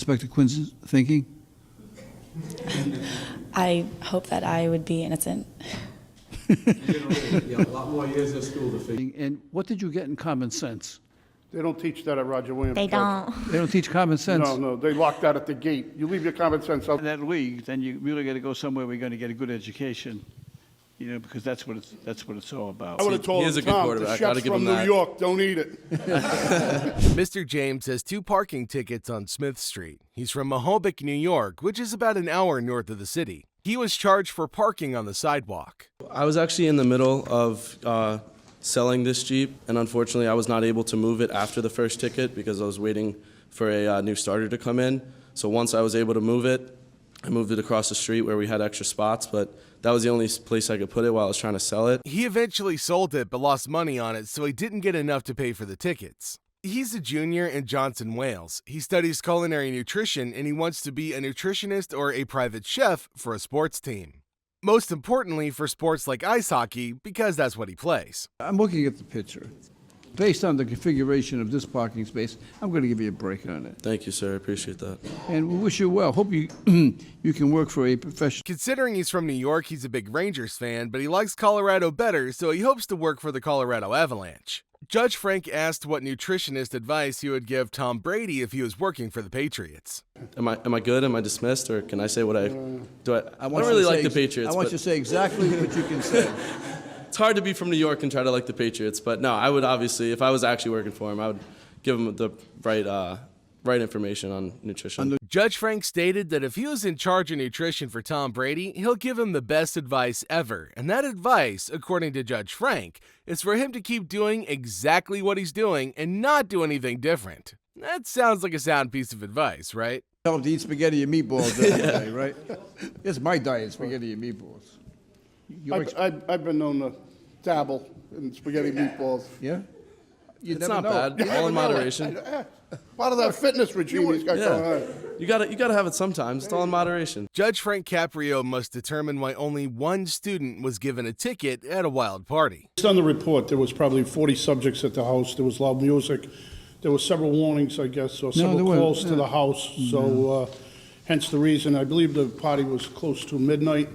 Inspector Quinn's thinking? I hope that I would be innocent. A lot more years at school to figure. And what did you get in common sense? They don't teach that at Roger Williams. They Judge. don't. They don't teach common sense? No, they lock that at the gate. You leave your common sense out. In that league, then you really got to go somewhere where you're going to get a good education, because that's what it's all about. I would have told is him, a good Tom, the quarterback. Gotta chefs give from him New that. York don't eat it. Mr. James has 2 parking tickets on Smith Street. He's from Mahobic, New York, which is about an hour north of the city. He was charged for parking on the sidewalk. I was actually in the middle of selling this Jeep, and unfortunately I was not able to move it after the first ticket because I was waiting for a new starter to come in. So once I was able to move it, I moved it across the street where we had extra spots, but that was the only place I could put it while I was trying to sell it. He eventually sold it but lost money on it, so he didn't get enough to pay for the tickets. He's a junior in Johnson, Wales. He studies culinary nutrition and he wants to be a nutritionist or a private chef for a sports team. Most importantly for sports like ice hockey, because that's what he plays. I'm looking at the picture. Based on the configuration of this parking space, I'm going to give you a break on it. Thank you, sir. I appreciate that. And we wish you well. Hope you you can work for a professional. Considering he's from New York, he's a big Rangers fan, but he likes Colorado better, so he hopes to work for the Colorado Avalanche. Judge Frank asked what nutritionist advice he would give Tom Brady if he was working for the Patriots. Am I good? Am I dismissed? Or can I say what I do? I want don't you really to like say- the Patriots. I want but you to say exactly what you can say. it's hard to be from New York and try to like the Patriots. But no, I would obviously, if I was actually working for him, I would give him the right information on nutrition. Judge Frank stated that if he was in charge of nutrition for Tom Brady, he'll give him the best advice ever. And that advice, according to Judge Frank, is for him to keep doing exactly what he's doing and not do anything different. That sounds like a sound piece of advice, right? Tell them to eat spaghetti and meatballs every day, right? It's my diet, spaghetti and meatballs. You like, I've been known to dabble in spaghetti meatballs. yeah? You It's never not know. bad. All in moderation. Part of that fitness regime he's got going on. You gotta have it sometimes. It's all in moderation. Judge Frank Caprio must determine why only one student was given a ticket at a wild party. Based on the report, there was probably 40 subjects at the house. There was loud music. There were several warnings, I guess, or several there were, calls to the house. So hence the reason. I believe the party was close to midnight.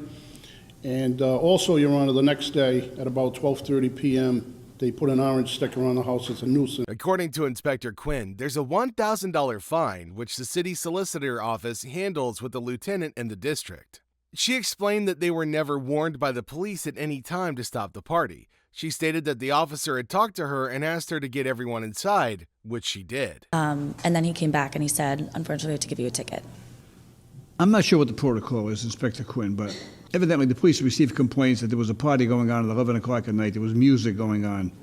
And also, Your Honor, the next day at about 12:30 p.m., they put an orange sticker on the house as a nuisance. According to Inspector Quinn, there's a $1,000 fine, which the city solicitor office handles with the lieutenant in the district. She explained that they were never warned by the police at any time to stop the party. She stated that the officer had talked to her and asked her to get everyone inside, which she did. And then he came back and he said, unfortunately, we have to give you a ticket. I'm not sure what the protocol is, Inspector Quinn, but evidently the police received complaints that there was a party going on at 11 o'clock at night. There was music going on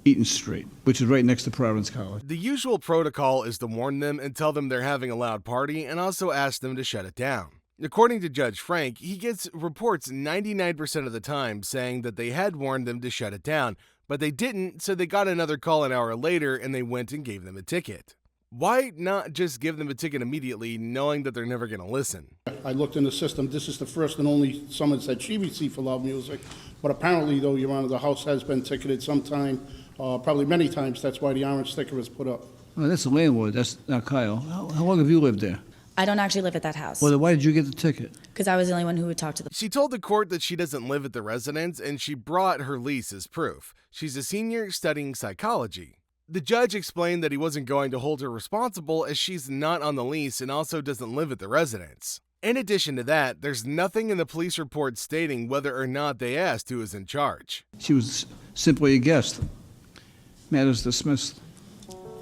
Eaton Street, which is right next to Providence College. The usual protocol is to warn them and tell them they're having a loud party and also ask them to shut it down. According to Judge Frank, he gets reports 99% of the time saying that they had warned them to shut it down, but they didn't, so they got another call an hour later and they went and gave them a ticket. Why not just give them a ticket immediately, knowing that they're never going to listen? I looked in the system. This is the first and only summons that she received for loud music. But apparently, though, Your Honor, the house has been ticketed sometime, probably many times. That's why the orange sticker is put up. Oh, that's the landlord. That's not Kyle. How long have you lived there? I don't actually live at that house Well, then why did you get the ticket? because I was the only one who would talk to the She told the court that she doesn't live at the residence and she brought her lease as proof. She's a senior studying psychology. The judge explained that he wasn't going to hold her responsible as she's not on the lease and also doesn't live at the residence. In addition to that, there's nothing in the police report stating whether or not they asked who was in charge. She was simply a guest. Matters dismissed.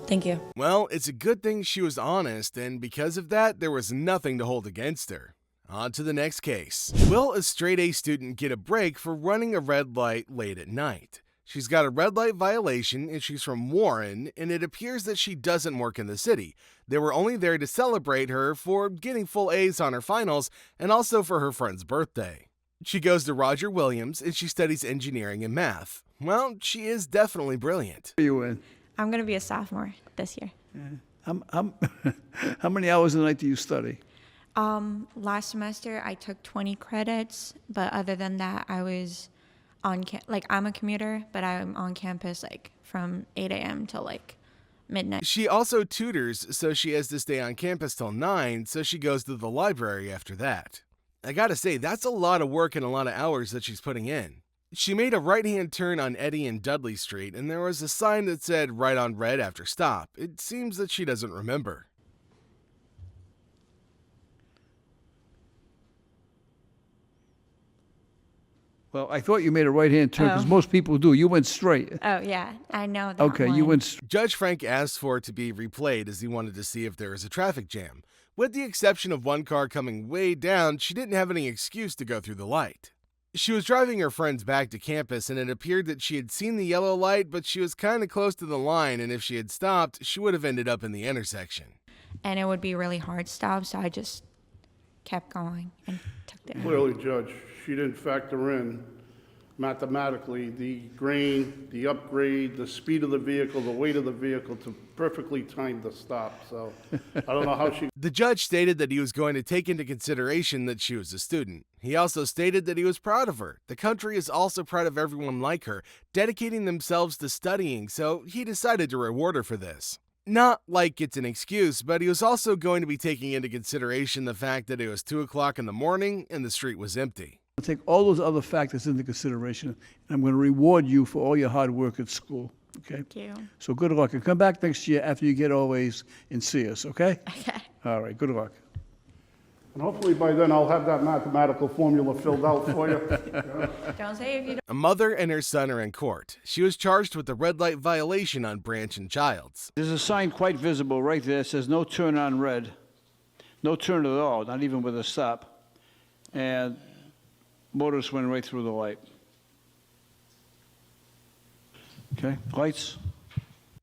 Thank you. Well, it's a good thing she was honest, and because of that, there was nothing to hold against her. On to the next case. Will a straight-A student get a break for running a red light late at night? She's got a red light violation and she's from Warren, and it appears that she doesn't work in the city. They were only there to celebrate her for getting full A's on her finals and also for her friend's birthday. She goes to Roger Williams and she studies engineering and math. Well, she is definitely brilliant. Where you in? I'm going to be a sophomore this year. How many hours a night do you study? Last semester, I took 20 credits, but other than that, I was I'm a commuter, but I'm on campus, from 8 a.m. till, midnight. She also tutors, so she has to stay on campus till 9, so she goes to the library after that. I gotta say, that's a lot of work and a lot of hours that she's putting in. She made a right-hand turn on Eddy and Dudley Street, and there was a sign that said right on red after stop. It seems that she doesn't remember. Well, I thought you made a right-hand turn, because Oh. most people do. You went straight. Oh, yeah, I know that Okay, you one. went straight. Judge Frank asked for it to be replayed as he wanted to see if there was a traffic jam. With the exception of one car coming way down, she didn't have any excuse to go through the light. She was driving her friends back to campus, and it appeared that she had seen the yellow light, but she was kind of close to the line, and if she had stopped, she would have ended up in the intersection. And it would be really hard stop, so I just kept going and took the. Clearly, Judge, she didn't factor in mathematically the grain, the upgrade, the speed of the vehicle, the weight of the vehicle to perfectly time the stop. So I don't know how she. The judge stated that he was going to take into consideration that she was a student. He also stated that he was proud of her. The country is also proud of everyone like her, dedicating themselves to studying, so he decided to reward her for this. Not like it's an excuse, but he was also going to be taking into consideration the fact that it was 2 o'clock in the morning and the street was empty. I'll take all those other factors into consideration, and I'm going to reward you for all your hard work at school, okay? Thank you. So good luck, and come back next year after you get all A's and see us, okay? Okay. All right, good luck. And hopefully by then I'll have that mathematical formula filled out for you. Don't say if you don't. A mother and her son are in court. She was charged with a red light violation on Branch and Childs. There's a sign quite visible right there. It says no turn on red. No turn at all, not even with a stop. And motorist went right through the light. Okay, lights?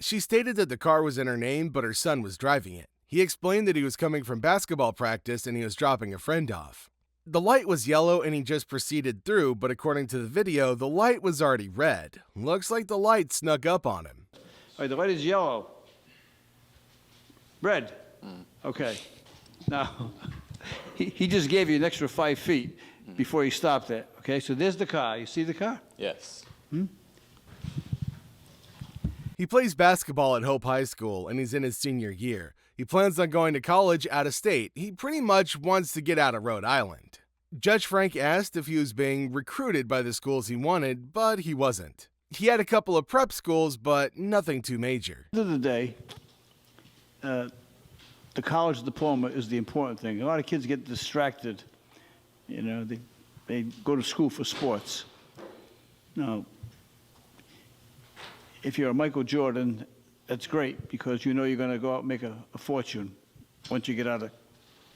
She stated that the car was in her name, but her son was driving it. He explained that he was coming from basketball practice and he was dropping a friend off. The light was yellow and he just proceeded through, but according to the video, the light was already red. Looks like the light snuck up on him. All right, the light is yellow. Red. Okay. Now, he just gave you an extra 5 feet before he stopped it. Okay, so there's the car. You see the car? Yes. He plays basketball at Hope High School and he's in his senior year. He plans on going to college out of state. He pretty much wants to get out of Rhode Island. Judge Frank asked if he was being recruited by the schools he wanted, but he wasn't. He had a couple of prep schools, but nothing too major. At the end of the day, the college diploma is the important thing. A lot of kids get distracted. You know, they go to school for sports. Now, if you're a Michael Jordan, that's great because you know you're going to go out and make a fortune once you get out of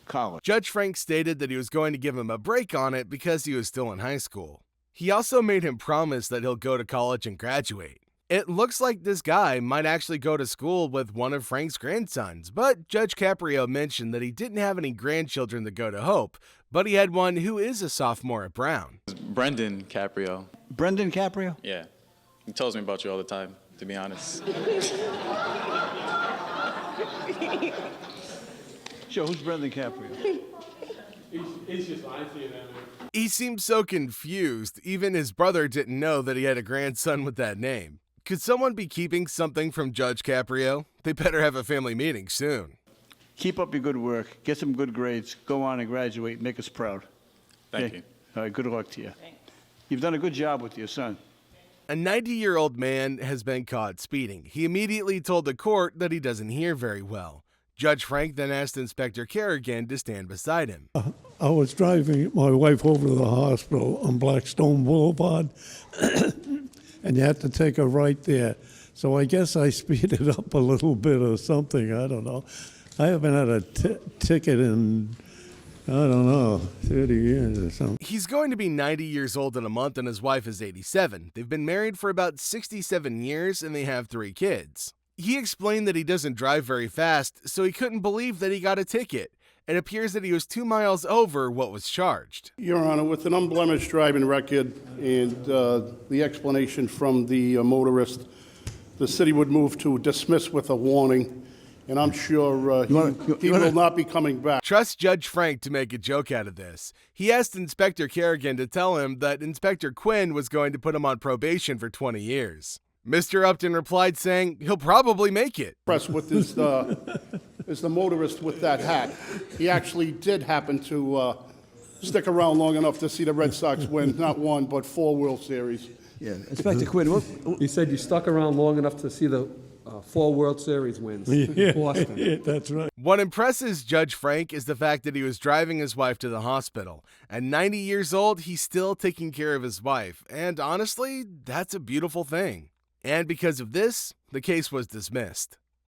college. Judge Frank stated that he was going to give him a break on it because he was still in high school. He also made him promise that he'll go to college and graduate. It looks like this guy might actually go to school with one of Frank's grandsons, but Judge Caprio mentioned that he didn't have any grandchildren that go to Hope, but he had one who is a sophomore at Brown. Brendan Caprio. Brendan Caprio? Yeah. He tells me about you all the time, to be honest. Sure, who's Brendan Caprio? He's just lying to you now. He seemed so confused, even his brother didn't know that he had a grandson with that name. Could someone be keeping something from Judge Caprio? They better have a family meeting soon. Keep up your good work, get some good grades, go on and graduate, and make us proud. Thank Okay? you. All right, good luck to you. You've done a good job with your son. A 90-year-old man has been caught speeding. He immediately told the court that he doesn't hear very well. Judge Frank then asked Inspector Kerrigan to stand beside him. I was driving my wife over to the hospital on Blackstone Boulevard, and you had to take a right there. So I guess I speeded up a little bit or something. I don't know. I haven't had a ticket in, I don't know, 30 years or something. He's going to be 90 years old in a month and his wife is 87. They've been married for about 67 years and they have 3 kids. He explained that he doesn't drive very fast, so he couldn't believe that he got a ticket. It appears that he was 2 miles over what was charged. Your Honor, with an unblemished driving record and the explanation from the motorist, the city would move to dismiss with a warning, and I'm sure he will not be coming back. Trust Judge Frank to make a joke out of this. He asked Inspector Kerrigan to tell him that Inspector Quinn was going to put him on probation for 20 years. Mr. Upton replied saying he'll probably make it. Impressed with his, is the motorist with that hat. He actually did happen to stick around long enough to see the Red Sox win not one, but 4 World Series. Yeah, Inspector Quinn, what, He said you stuck around long enough to see the 4 World Series wins in Boston. Yeah, that's right. What impresses Judge Frank is the fact that he was driving his wife to the hospital. At 90 years old, he's still taking care of his wife. And honestly, that's a beautiful thing. And because of this, the case was dismissed.